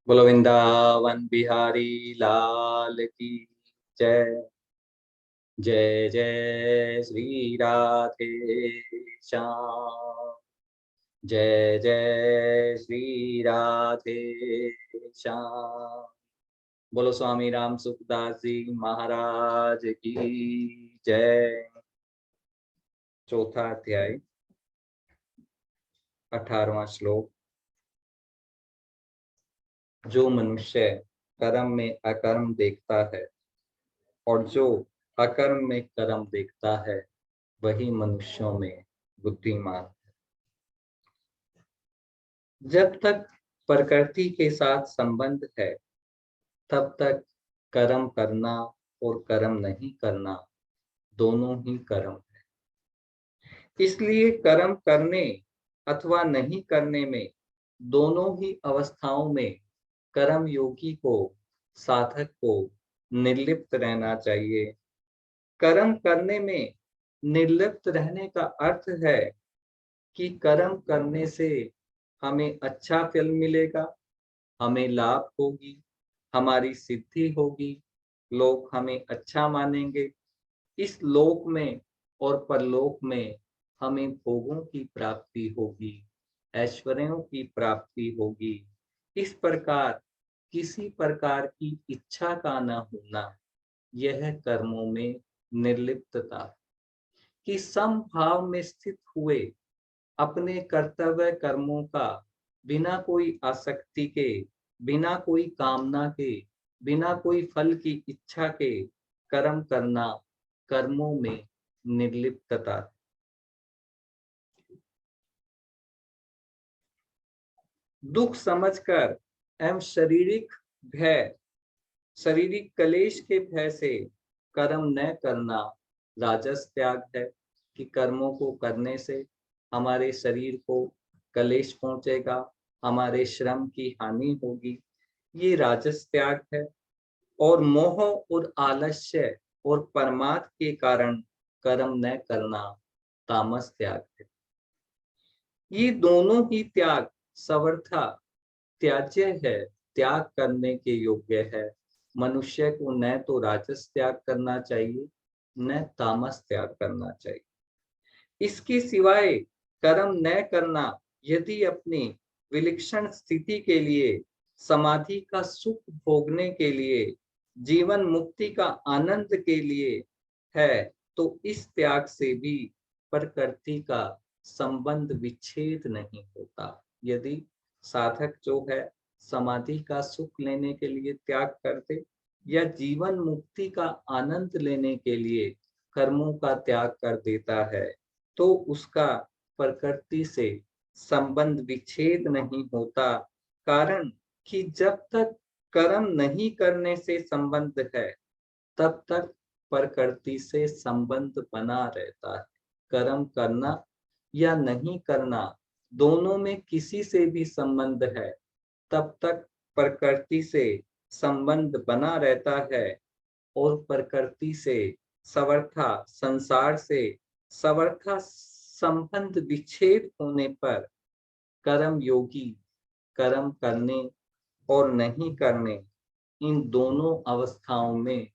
बोलो वृंदावन बिहारी लाल की जय। जय जय श्री राधे श्याम। जय जय श्री राधे श्याम। बोलो स्वामी राम सुखदास जी महाराज की जय। चौथा अध्याय 18वां श्लोक। जो मनुष्य कर्म में अकर्म देखता है और जो अकर्म में कर्म देखता है वही मनुष्यों में बुद्धिमान है। जब तक प्रकृति के साथ संबंध है तब तक कर्म करना और कर्म नहीं करना दोनों ही कर्म है। इसलिए कर्म करने अथवा नहीं करने में दोनों ही अवस्थाओं में कर्म योगी को, साधक को निर्लिप्त रहना चाहिए। कर्म करने में निर्लिप्त रहने का अर्थ है कि कर्म करने से हमें अच्छा फल मिलेगा, हमें लाभ होगी, हमारी सिद्धि होगी, लोग हमें अच्छा मानेंगे। इस लोक में और परलोक में हमें भोगों की प्राप्ति होगी, ऐश्वर्यों की प्राप्ति होगी। इस प्रकार किसी प्रकार की इच्छा का न होना, यह कर्मों में निर्लिप्तता कि समभाव में स्थित हुए अपने कर्तव्य कर्मों का बिना कोई आसक्ति के, बिना कोई कामना के, बिना कोई फल की इच्छा के कर्म करना कर्मों में निर्लिप्तता। दुख समझकर एवं शारीरिक कलेश के भय से कर्म न करना राजस त्याग है कि कर्मों को करने से हमारे शरीर को कलेश पहुंचेगा, हमारे श्रम की हानि होगी, ये राजस त्याग है। और मोह और आलस्य और परमार्थ के कारण कर्म न करना तामस त्याग है। ये दोनों ही त्याग सर्वथा त्याज्य है, त्याग करने के योग्य है। मनुष्य को न तो राजस त्याग करना चाहिए न तामस त्याग करना चाहिए। इसके सिवाय कर्म न करना यदि अपनी विलक्षण स्थिति के लिए, समाधि का सुख भोगने के लिए, जीवन मुक्ति का आनंद के लिए है तो इस त्याग से भी प्रकृति का संबंध विच्छेद नहीं होता। यदि साधक जो है समाधि का सुख लेने के लिए त्याग कर दे या जीवन मुक्ति का आनंद लेने के लिए कर्मों का त्याग कर देता है तो उसका प्रकृति से संबंध विच्छेद नहीं होता। कारण कि जब तक कर्म नहीं करने से संबंध है तब तक प्रकृति से संबंध बना रहता है। कर्म करना या नहीं करना दोनों में किसी से भी संबंध है तब तक प्रकृति से संबंध बना रहता है और प्रकृति से सर्वथा, संसार से सर्वथा संबंध विच्छेद होने पर कर्म योगी कर्म करने और नहीं करने इन दोनों अवस्थाओं में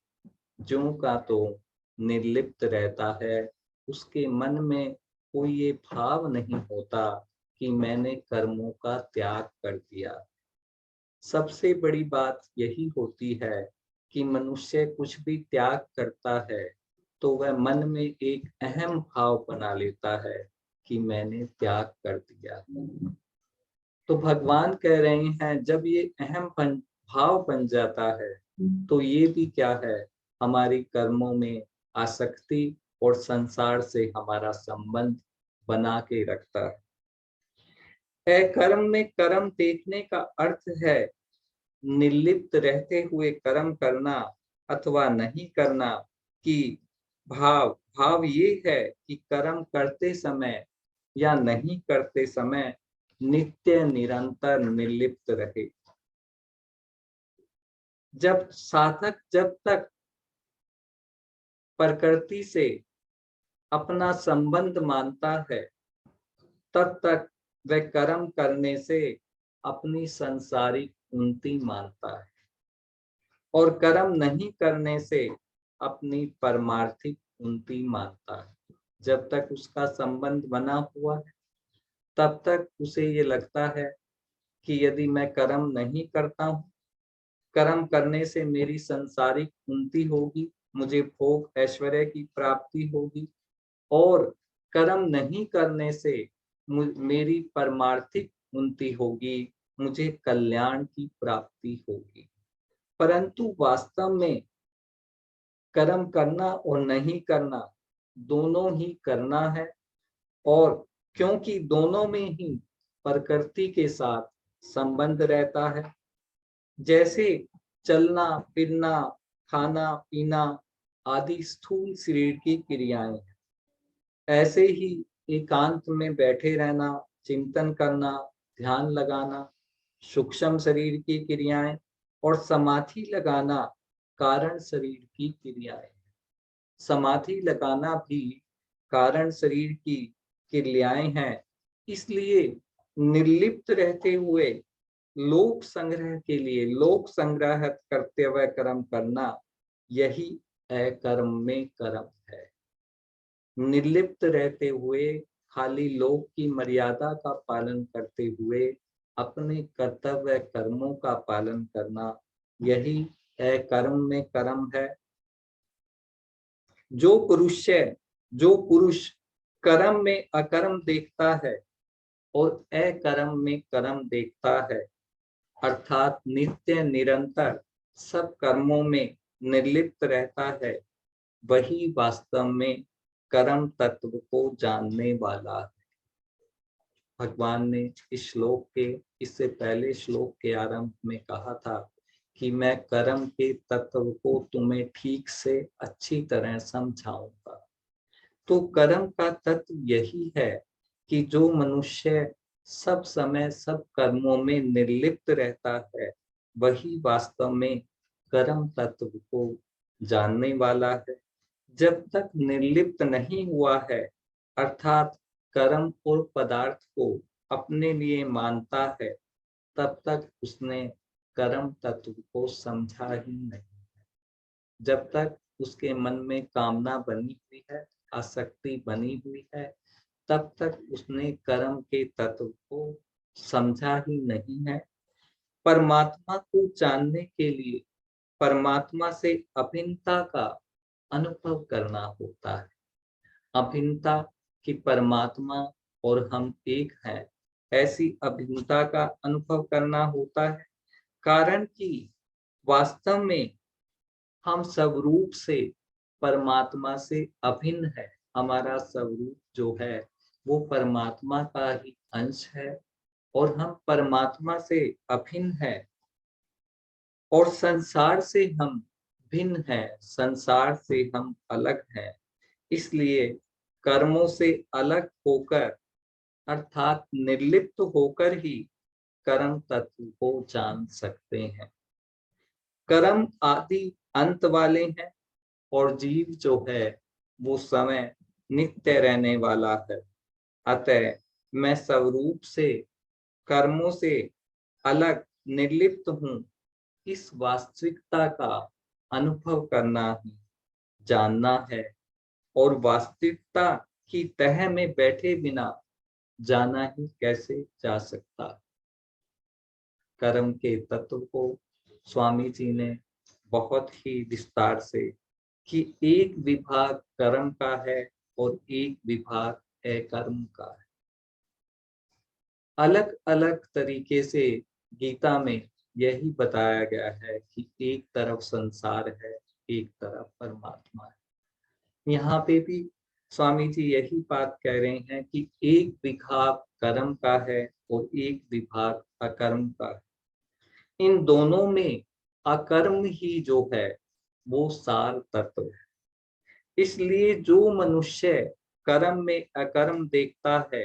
ज्यों का तो निर्लिप्त रहता है। उसके मन में कोई ये भाव नहीं होता कि मैंने कर्मों का त्याग कर दिया। सबसे बड़ी बात यही होती है कि मनुष्य कुछ भी त्याग करता है तो वह मन में एक अहम भाव बना लेता है कि मैंने त्याग कर दिया। तो भगवान कह रहे हैं जब ये अहम भाव बन जाता है तो ये भी क्या है, हमारी कर्मों में आसक्ति और संसार से हमारा संबंध बना के रखता है। कर्म में कर्म देखने का अर्थ है निर्लिप्त रहते हुए कर्म करना अथवा नहीं करना। कि भाव ये है कि कर्म करते समय या नहीं करते समय नित्य निरंतर निर्लिप्त रहे। जब साधक जब तक प्रकृति से अपना संबंध मानता है तब तक वह कर्म करने से अपनी सांसारिक उन्नति मानता है और कर्म नहीं करने से अपनी परमार्थिक उन्नति मानता है। जब तक उसका संबंध बना हुआ है तब तक उसे ये लगता है कि यदि मैं कर्म नहीं करता हूँ, कर्म करने से मेरी सांसारिक उन्नति होगी, मुझे भोग ऐश्वर्य की प्राप्ति होगी, और कर्म नहीं करने से मेरी परमार्थिक उन्नति होगी, मुझे कल्याण की प्राप्ति होगी। परंतु वास्तव में कर्म करना और नहीं करना दोनों ही करना है, और क्योंकि दोनों में ही प्रकृति के साथ संबंध रहता है, जैसे चलना फिरना खाना पीना आदि स्थूल शरीर की क्रियाएं हैं, ऐसे ही एकांत में बैठे रहना, चिंतन करना, ध्यान लगाना सूक्ष्म शरीर की क्रियाएं, और समाधि लगाना कारण शरीर की क्रियाएं। समाधि लगाना भी कारण शरीर की क्रियाएं हैं। इसलिए निर्लिप्त रहते हुए लोक संग्रह के लिए लोक संग्रह करते हुए कर्म करना, यही अकर्म में कर्म है। निर्लिप्त रहते हुए खाली लोक की मर्यादा का पालन करते हुए अपने कर्तव्य कर्मों का पालन करना, यही अकर्म में कर्म है। जो पुरुष कर्म में अकर्म देखता है और अकर्म में कर्म देखता है, अर्थात नित्य निरंतर सब कर्मों में निर्लिप्त रहता है, वही वास्तव में कर्म तत्व को जानने वाला है। भगवान ने इस श्लोक के इससे पहले श्लोक के आरंभ में कहा था कि मैं कर्म के तत्व को तुम्हें ठीक से अच्छी तरह समझाऊंगा। तो कर्म का तत्व यही है कि जो मनुष्य सब समय सब कर्मों में निर्लिप्त रहता है, वही वास्तव में कर्म तत्व को जानने वाला है। जब तक निर्लिप्त नहीं हुआ है, अर्थात कर्म और पदार्थ को अपने लिए मानता है, तब तक उसने कर्म तत्व को समझा ही नहीं। जब तक उसके मन में कामना बनी हुई है, आसक्ति बनी हुई है, तब तक उसने कर्म के तत्व को समझा ही नहीं है। परमात्मा को जानने के लिए परमात्मा से अभिन्नता का अनुभव करना होता है। अभिन्नता कि परमात्मा और हम एक हैं, ऐसी अभिन्नता का अनुभव करना होता है। कारण कि वास्तव में हम स्वरूप से परमात्मा से अभिन्न है। हमारा स्वरूप जो है वो परमात्मा का ही अंश है, और हम परमात्मा से अभिन्न है, और संसार से हम भिन्न हैं, संसार से हम अलग हैं। इसलिए कर्मों से अलग होकर, अर्थात निर्लिप्त होकर ही कर्म तत्व को जान सकते हैं। कर्म आदि अंत वाले हैं, और जीव जो है वो समय नित्य रहने वाला है। अतः मैं स्वरूप से कर्मों से अलग निर्लिप्त हूँ, इस वास्तविकता का अनुभव करना ही जानना है, और वास्तविकता की तह में बैठे बिना जाना ही कैसे जा सकता। कर्म के तत्व को स्वामी जी ने बहुत ही विस्तार से कि एक विभाग कर्म का है और एक विभाग अकर्म का है। अलग अलग तरीके से गीता में यही बताया गया है कि एक तरफ संसार है, एक तरफ परमात्मा है। यहाँ पे भी स्वामी जी यही बात कह रहे हैं कि एक विभाग कर्म का है और एक विभाग अकर्म का है। इन दोनों में अकर्म ही जो है वो सार तत्व है। इसलिए जो मनुष्य कर्म में अकर्म देखता है,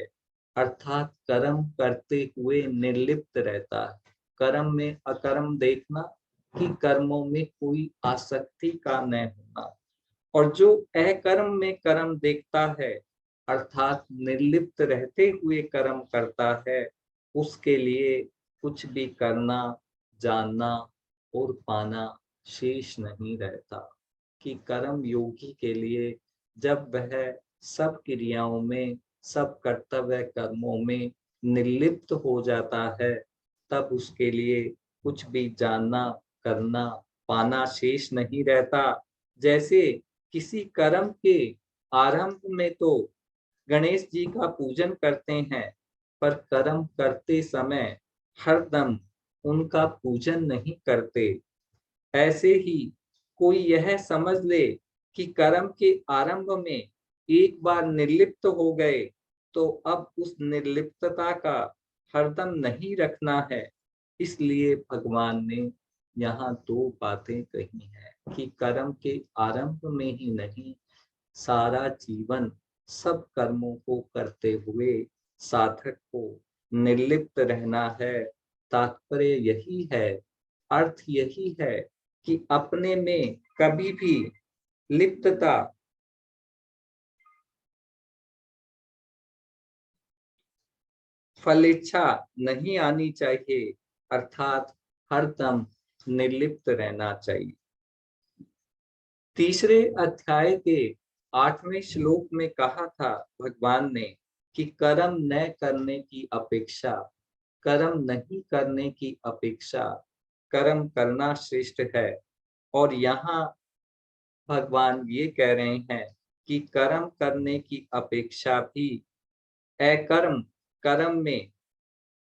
अर्थात कर्म करते हुए निर्लिप्त रहता है। कर्म में अकर्म देखना कि कर्मों में कोई आसक्ति का न होना, और जो अकर्म में कर्म देखता है, अर्थात निर्लिप्त रहते हुए कर्म करता है, उसके लिए कुछ भी करना जानना और पाना शेष नहीं रहता। कि कर्म योगी के लिए जब वह सब क्रियाओं में, सब कर्तव्य कर्मों में निर्लिप्त हो जाता है, तब उसके लिए कुछ भी जानना, करना, पाना शेष नहीं रहता। जैसे किसी कर्म के आरंभ में तो गणेश जी का पूजन करते हैं, पर कर्म करते समय हरदम उनका पूजन नहीं करते। ऐसे ही कोई यह समझ ले कि कर्म के आरंभ में एक बार निर्लिप्त हो गए तो अब उस निर्लिप्तता का हरदम नहीं रखना है। इसलिए भगवान ने यहाँ दो बातें कही हैं कि कर्म के आरंभ में ही नहीं, सारा जीवन सब कर्मों को करते हुए साधक को निर्लिप्त रहना है। तात्पर्य यही है, अर्थ यही है कि अपने में कभी भी लिप्तता, फलेच्छा नहीं आनी चाहिए, अर्थात हरदम निर्लिप्त रहना चाहिए। तीसरे अध्याय के 8वें श्लोक में कहा था भगवान ने कि कर्म न करने की अपेक्षा, कर्म नहीं करने की अपेक्षा कर्म करना श्रेष्ठ है। और यहाँ भगवान ये कह रहे हैं कि कर्म करने की अपेक्षा भी अकर्म, कर्म में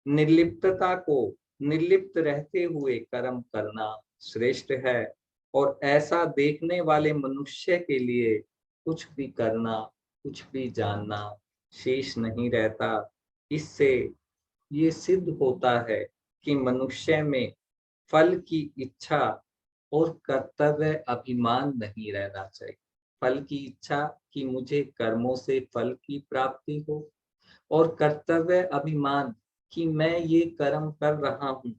निर्लिप्तता को, निर्लिप्त रहते हुए कर्म करना श्रेष्ठ है। और ऐसा देखने वाले मनुष्य के लिए कुछ भी करना, कुछ भी जानना शेष नहीं रहता। इससे ये सिद्ध होता है कि मनुष्य में फल की इच्छा और कर्तव्य अभिमान नहीं रहना चाहिए। फल की इच्छा कि मुझे कर्मों से फल की प्राप्ति हो, और कर्तव्य अभिमान कि मैं ये कर्म कर रहा हूँ,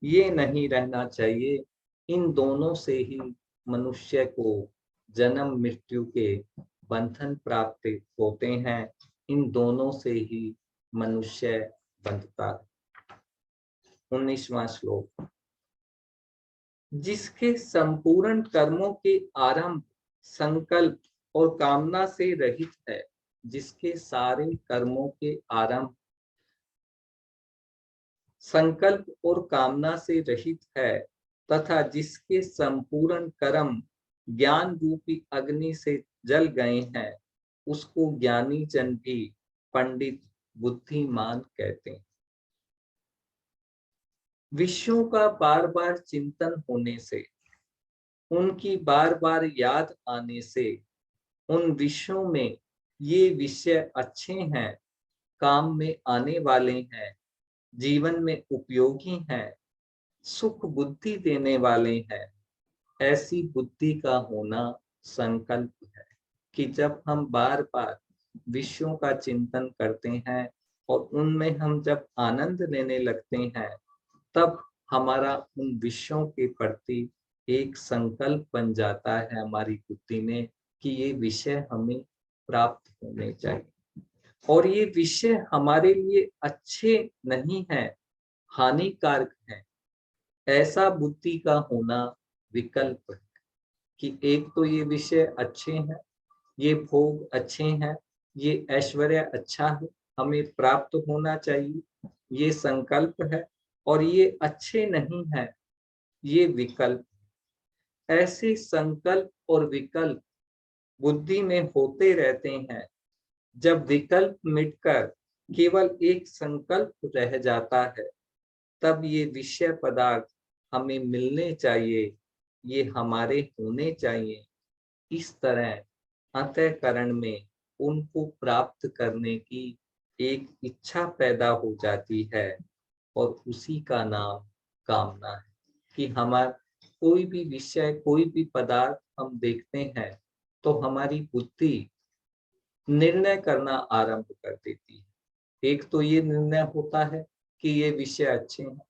ये नहीं रहना चाहिए। इन दोनों से ही मनुष्य को जन्म मृत्यु के बंधन प्राप्त होते हैं। इन दोनों से ही मनुष्य बंधता है। 19वां श्लोक, जिसके संपूर्ण कर्मों के आरंभ संकल्प और कामना से रहित है, जिसके सारे कर्मों के आरंभ संकल्प और कामना से रहित है, तथा जिसके संपूर्ण कर्म ज्ञान रूपी अग्नि से जल गए हैं, उसको ज्ञानी जन भी पंडित बुद्धिमान कहते हैं। विषयों का बार बार चिंतन होने से, उनकी बार बार याद आने से, उन विषयों में ये विषय अच्छे हैं, काम में आने वाले हैं, जीवन में उपयोगी हैं, सुख बुद्धि देने वाले हैं, ऐसी बुद्धि का होना संकल्प है। कि जब हम बार बार विषयों का चिंतन करते हैं और उनमें हम जब आनंद लेने लगते हैं, तब हमारा उन विषयों के प्रति एक संकल्प बन जाता है हमारी बुद्धि में कि ये विषय हमें प्राप्त होने चाहिए, और ये विषय हमारे लिए अच्छे नहीं हैं, हानिकारक हैं। ऐसा बुद्धि का होना विकल्प है। कि एक तो ये विषय अच्छे हैं, ये भोग अच्छे हैं, ये ऐश्वर्य अच्छा है, हमें प्राप्त होना चाहिए, ये संकल्प है। और ये अच्छे नहीं है, ये विकल्प। ऐसे संकल्प और विकल्प बुद्धि में होते रहते हैं। जब विकल्प मिटकर केवल एक संकल्प रह जाता है, तब ये विषय पदार्थ हमें मिलने चाहिए, ये हमारे होने चाहिए। इस तरह अंतःकरण में उनको प्राप्त करने की एक इच्छा पैदा हो जाती है, और उसी का नाम कामना है। कि हमारा कोई भी विषय, कोई भी पदार्थ हम देखते हैं तो हमारी बुद्धि निर्णय करना आरंभ कर देती है। एक तो ये निर्णय होता है कि ये विषय अच्छे हैं,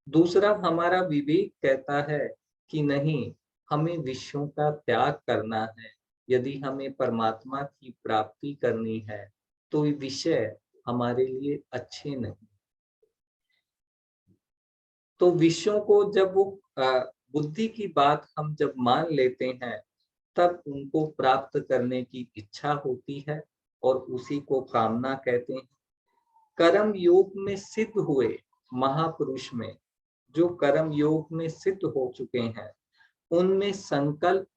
दूसरा हमारा विवेक कहता है कि नहीं, हमें विषयों का त्याग करना है। यदि हमें परमात्मा की प्राप्ति करनी है तो ये विषय हमारे लिए अच्छे नहीं। तो विषयों को जब वो बुद्धि की बात हम जब मान लेते हैं, तब उनको प्राप्त करने की इच्छा होती है और उसी को कामना कहते हैं। कर्म योग में सिद्ध हुए महापुरुष में, जो कर्म योग में सिद्ध हो चुके हैं, उनमें संकल्प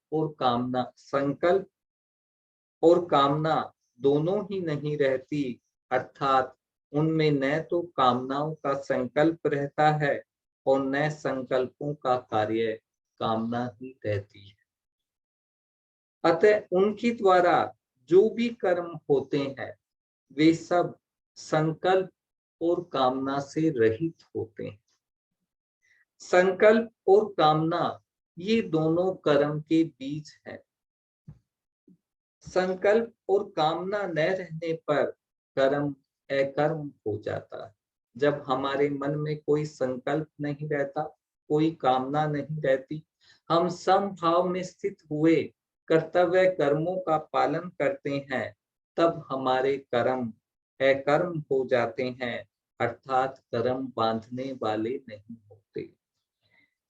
और कामना दोनों ही नहीं रहती। अर्थात उनमें न तो कामनाओं का संकल्प रहता है और न संकल्पों का कार्य कामना ही रहती है। अतः उनके द्वारा जो भी कर्म होते हैं, वे सब संकल्प और कामना से रहित होते हैं। संकल्प और कामना ये दोनों कर्म के बीज हैं। संकल्प और कामना न रहने पर कर्म अकर्म हो जाता है। जब हमारे मन में कोई संकल्प नहीं रहता, कोई कामना नहीं रहती, हम समभाव में स्थित हुए कर्तव्य कर्मों का पालन करते हैं, तब हमारे कर्म अकर्म हो जाते हैं, अर्थात कर्म बांधने वाले नहीं होते।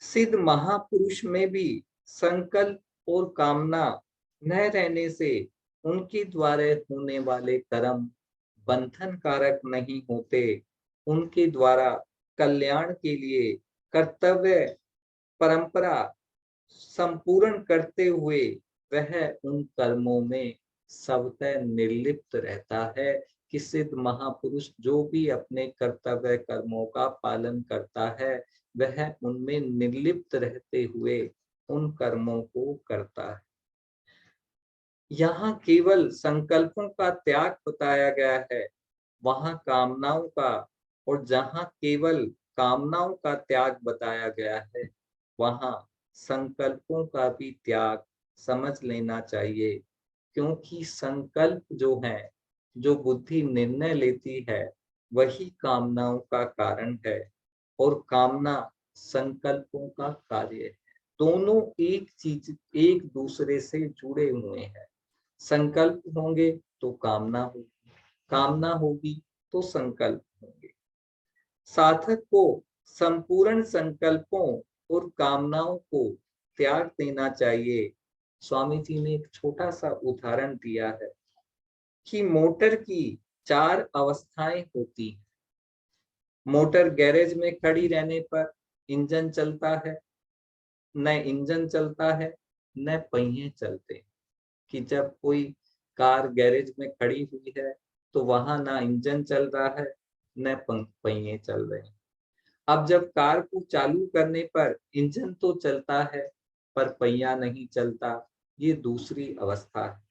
सिद्ध महापुरुष में भी संकल्प और कामना न रहने से उनके द्वारा होने वाले कर्म बंधन कारक नहीं होते। उनके द्वारा कल्याण के लिए कर्तव्य परंपरा संपूर्ण करते हुए वह उन कर्मों में स्वतः निर्लिप्त रहता है कि सिद्ध महापुरुष जो भी अपने कर्तव्य कर्मों का पालन करता है, वह उनमें निर्लिप्त रहते हुए उन कर्मों को करता है। यहाँ केवल संकल्पों का त्याग बताया गया है, वहां कामनाओं का, और जहां केवल कामनाओं का त्याग बताया गया है, वहां संकल्पों का भी त्याग समझ लेना चाहिए। क्योंकि संकल्प जो है, जो बुद्धि निर्णय लेती है, वही कामनाओं का कारण है और कामना संकल्पों का कार्य है। दोनों एक चीज, एक दूसरे से जुड़े हुए हैं। संकल्प होंगे तो कामना होगी, कामना होगी तो संकल्प होंगे। साधक को संपूर्ण संकल्पों और कामनाओं को त्याग देना चाहिए। स्वामी जी ने एक छोटा सा उदाहरण दिया है कि मोटर की 4 अवस्थाएं होती हैं। मोटर गैरेज में खड़ी रहने पर इंजन चलता है, न इंजन चलता है न पहिए चलते हैं। कि जब कोई कार गैरेज में खड़ी हुई है तो वहां ना इंजन चल रहा है न पहिए चल रहे हैं। अब जब कार को चालू करने पर इंजन तो चलता है पर पहिया नहीं चलता, ये दूसरी अवस्था है।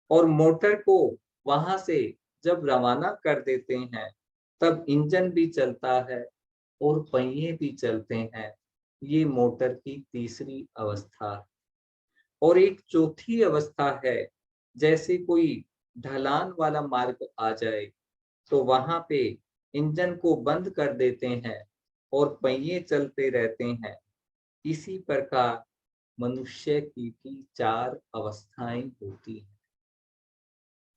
और मोटर को वहां से जब रवाना कर देते हैं, तब इंजन भी चलता है और पहिए भी चलते हैं। ये मोटर की तीसरी अवस्था है। और एक चौथी अवस्था है, जैसे कोई ढलान वाला मार्ग आ जाए तो वहां पे इंजन को बंद कर देते हैं और पहिए चलते रहते हैं। इसी प्रकार मनुष्य की भी 4 अवस्थाएं होती हैं।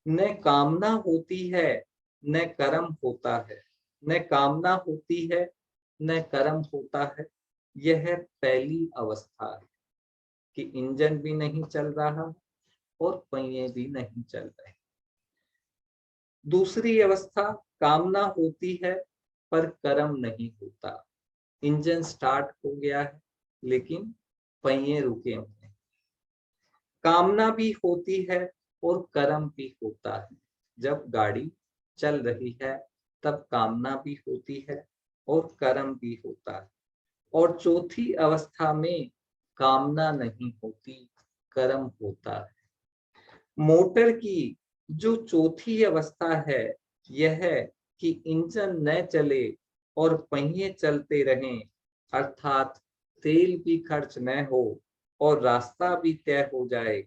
न कामना होती है न कर्म होता है, न कामना होती है न कर्म होता है। यह पहली अवस्था है कि इंजन भी नहीं चल रहा और पहिए भी नहीं चल रहे। दूसरी अवस्था कामना होती है पर कर्म नहीं होता। इंजन स्टार्ट हो गया है लेकिन पहिए रुके हुए हैं। कामना भी होती है और कर्म भी होता है। जब गाड़ी चल रही है तब कामना भी होती है और कर्म भी होता है। और चौथी अवस्था में कामना नहीं होती, कर्म होता है। मोटर की जो चौथी अवस्था है, यह है कि इंजन न चले और पहिए चलते रहें, अर्थात तेल भी खर्च न हो और रास्ता भी तय हो जाए।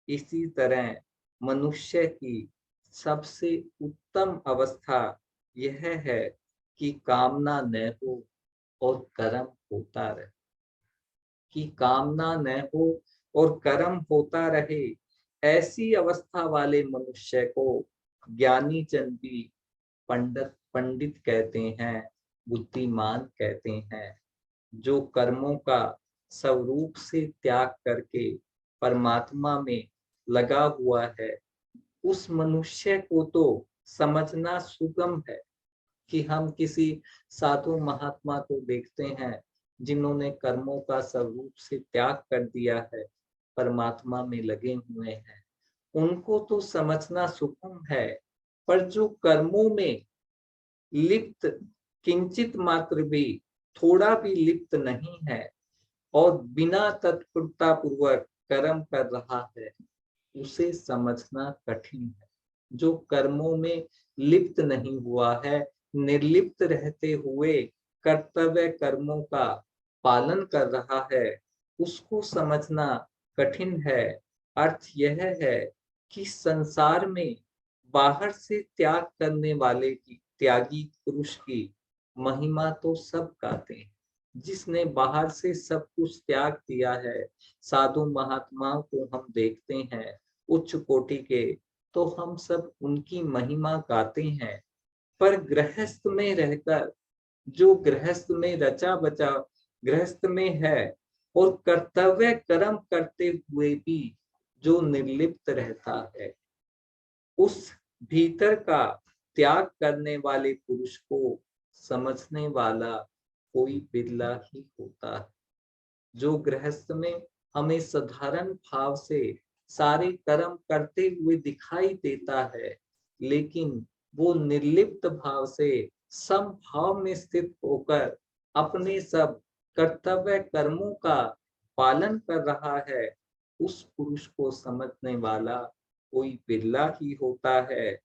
इसी तरह मनुष्य की सबसे उत्तम अवस्था यह है कि कामना न हो और कर्म होता रहे, कि कामना न हो और कर्म होता रहे। ऐसी अवस्था वाले मनुष्य को ज्ञानी जन भी पंडित पंडित कहते हैं, बुद्धिमान कहते हैं। जो कर्मों का स्वरूप से त्याग करके परमात्मा में लगा हुआ है, उस मनुष्य को तो समझना सुगम है। कि हम किसी साधु महात्मा को देखते हैं जिन्होंने कर्मों का स्वरूप से त्याग कर दिया है, परमात्मा में लगे हुए हैं, उनको तो समझना सुगम है। पर जो कर्मों में लिप्त, किंचित मात्र भी, थोड़ा भी लिप्त नहीं है और बिना तत्परता पूर्वक कर्म कर रहा है, उसे समझना कठिन है। जो कर्मों में लिप्त नहीं हुआ है, निर्लिप्त रहते हुए कर्तव्य कर्मों का पालन कर रहा है, उसको समझना कठिन है। अर्थ यह है कि संसार में बाहर से त्याग करने वाले की, त्यागी पुरुष की महिमा तो सब गाते हैं। जिसने बाहर से सब कुछ त्याग दिया है, साधु महात्माओं को हम देखते हैं उच्च कोटि के, तो हम सब उनकी महिमा गाते हैं। पर गृहस्थ में रहकर, जो गृहस्थ में रचा बचा गृहस्थ में है और कर्तव्य कर्म करते हुए भी जो निर्लिप्त रहता है, उस भीतर का त्याग करने वाले पुरुष को समझने वाला कोई बिरला ही होता है। जो गृहस्थ में हमें साधारण भाव से सारे कर्म करते हुए दिखाई देता है, लेकिन वो निर्लिप्त भाव से समभाव में स्थित होकर अपने सब कर्तव्य कर्मों का पालन कर रहा है, उस पुरुष को समझने वाला कोई बिरला ही होता है।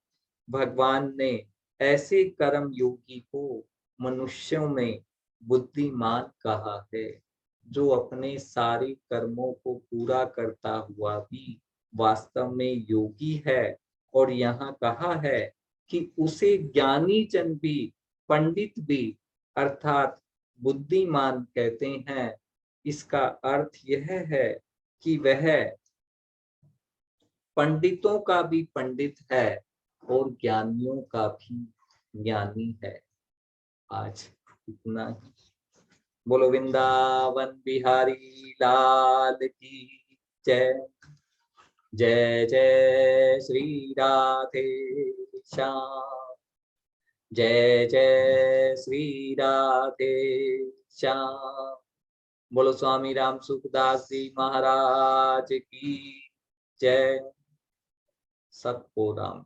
भगवान ने ऐसे कर्म योगी को मनुष्यों में बुद्धिमान कहा है, जो अपने सारे कर्मों को पूरा करता हुआ भी वास्तव में योगी है। और यहाँ कहा है कि उसे ज्ञानी जन भी, पंडित भी, अर्थात बुद्धिमान कहते हैं। इसका अर्थ यह है कि वह पंडितों का भी पंडित है और ज्ञानियों का भी ज्ञानी है। आज इतना ही। बोलो वृंदावन बिहारी लाल की जय। जय जय श्री राधे श्याम। जय जय श्री राधे श्याम। बोलो स्वामी राम सुखदास जी महाराज की जय। सबको राम राम।